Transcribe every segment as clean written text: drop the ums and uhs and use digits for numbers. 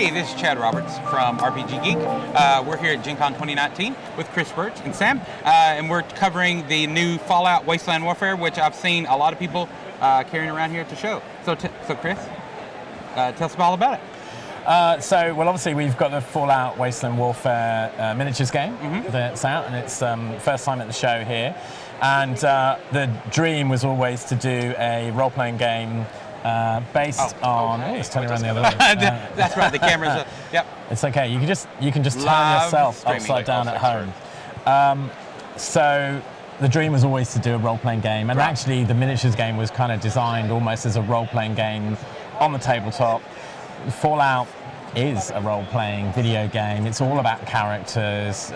Hey, this is Chad Roberts from RPGGeek. We're here at Gen Con 2019 with Chris Birch and Sam, and we're covering the new Fallout Wasteland Warfare, which I've seen a lot of people carrying around here at the show. So Chris, tell us all about it. Well, obviously we've got the Fallout Wasteland Warfare miniatures game that's out, and it's first time at the show here. And the dream was always to do a role-playing game based on. Oh, it's turning around the other way. That's right. The cameras. Yep. It's okay. You can just turn yourself upside down at home. So the dream was always to do a role-playing game, and actually the miniatures game was kind of designed almost as a role-playing game on the tabletop. Fallout is a role-playing video game. It's all about characters.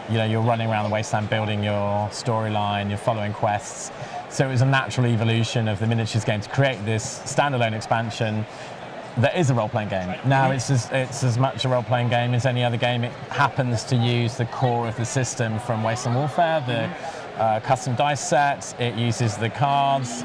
You're running around the wasteland building your storyline, you're following quests. So it was a natural evolution of the miniatures game to create this standalone expansion that is a role-playing game. Now it's as much a role-playing game as any other game. It happens to use the core of the system from Wasteland Warfare, the custom dice sets. It uses the cards.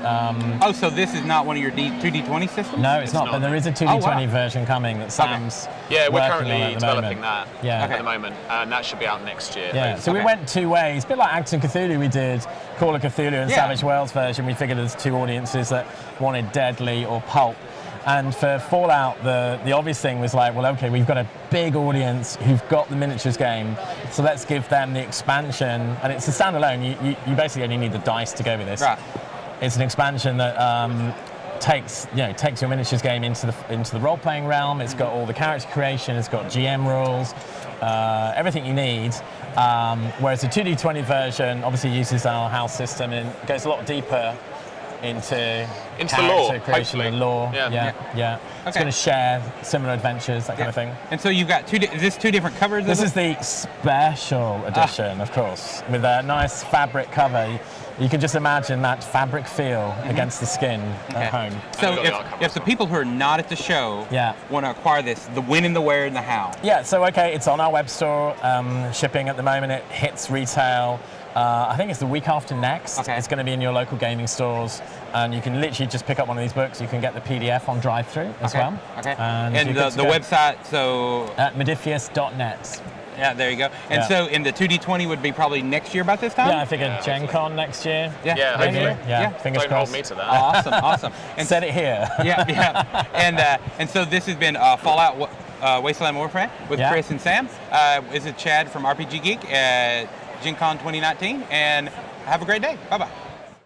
So this is not one of your 2D20 systems? No, it's not, but there is a 2D20 version coming that Sam's we're working currently on developing that at the moment, and that should be out next year. Yeah, so we went two ways. A bit like Acton Cthulhu, we did Call of Cthulhu and Savage Worlds version. We figured there's two audiences that wanted deadly or pulp. And for Fallout, the obvious thing was like, well, okay, we've got a big audience who've got the miniatures game, so let's give them the expansion. And it's a standalone. You basically only need the dice to go with this. Right. It's an expansion that takes your miniatures game into the role-playing realm. It's got all the character creation. It's got GM rules, everything you need. Whereas the 2D20 version obviously uses our house system and goes a lot deeper into the lore, creation and lore. Yeah. Okay. It's going to share similar adventures, that kind of thing. And so you've got is this two different covers? This is the special edition, of course, with a nice fabric cover. You can just imagine that fabric feel against the skin at home. So if the people who are not at the show want to acquire this, the when and the where and the how. Yeah, so it's on our web store, shipping at the moment. It hits retail. I think it's the week after next. It's going to be in your local gaming stores, and you can literally just pick up one of these books. You can get the PDF on drive-thru as well. Okay. And the website, so at modifius.net. Yeah, there you go. And so, in the 2D20 would be probably next year about this time? Yeah, I figured Gen Con next year. Yeah, hopefully. Yeah, fingers crossed. Don't hold me to that. Awesome. And said it here. And so this has been Fallout Wasteland Warfare with Chris and Sam. This is Chad from RPGGeek at Gen Con 2019, and have a great day. Bye-bye.